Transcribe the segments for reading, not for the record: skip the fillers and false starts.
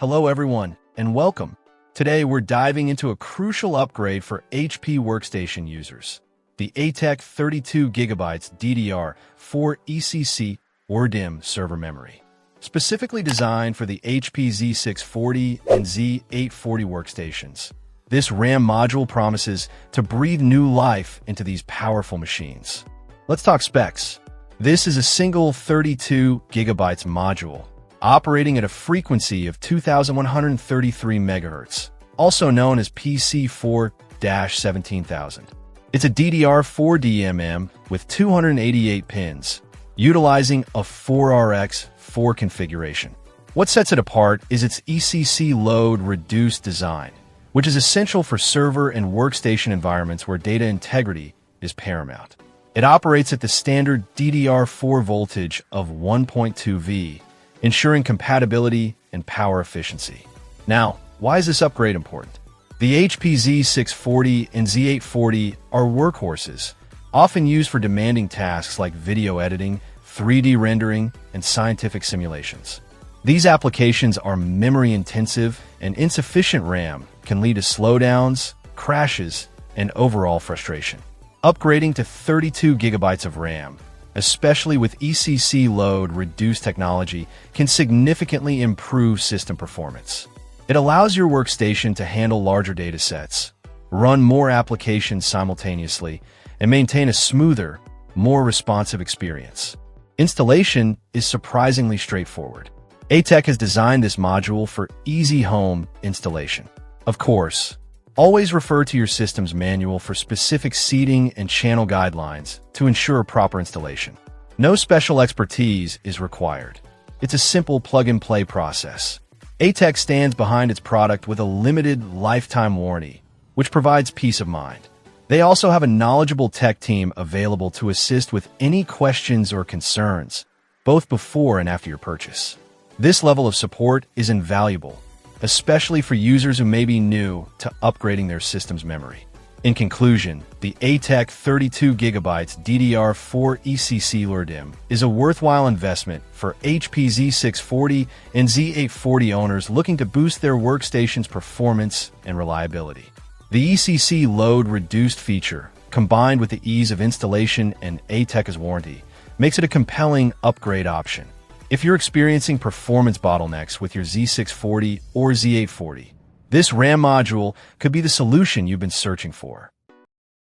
Hello everyone, and welcome. Today we're diving into a crucial upgrade for HP workstation users, the ATEC 32GB DDR4 ECC LRDIMM server memory. Specifically designed for the HP Z640 and Z840 workstations, this RAM module promises to breathe new life into these powerful machines. Let's talk specs. This is a single 32GB module, operating at a frequency of 2133 MHz, also known as PC4-17000. It's a DDR4 DDIMM with 288 pins, utilizing a 4RX4 configuration. What sets it apart is its ECC load-reduced design, which is essential for server and workstation environments where data integrity is paramount. It operates at the standard DDR4 voltage of 1.2 V, ensuring compatibility and power efficiency. Now, why is this upgrade important? The HP Z640 and Z840 are workhorses, often used for demanding tasks like video editing, 3D rendering, and scientific simulations. These applications are memory-intensive, and insufficient RAM can lead to slowdowns, crashes, and overall frustration. Upgrading to 32 GB of RAM, especially with ECC load-reduced technology, can significantly improve system performance. It allows your workstation to handle larger data sets, run more applications simultaneously, and maintain a smoother, more responsive experience. Installation is surprisingly straightforward. ATEC has designed this module for easy home installation. Of course, always refer to your system's manual for specific seating and channel guidelines to ensure proper installation. No special expertise is required. It's a simple plug-and-play process. ATEC stands behind its product with a limited lifetime warranty, which provides peace of mind. They also have a knowledgeable tech team available to assist with any questions or concerns, both before and after your purchase. This level of support is invaluable, especially for users who may be new to upgrading their system's memory. In conclusion, the ATEC 32GB DDR4 ECC LRDIMM is a worthwhile investment for HP Z640 and Z840 owners looking to boost their workstation's performance and reliability. The ECC load-reduced feature, combined with the ease of installation and ATEC's warranty, makes it a compelling upgrade option. If you're experiencing performance bottlenecks with your Z640 or Z840, this RAM module could be the solution you've been searching for.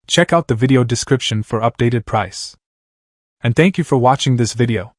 Check out the video description for updated price. And thank you for watching this video.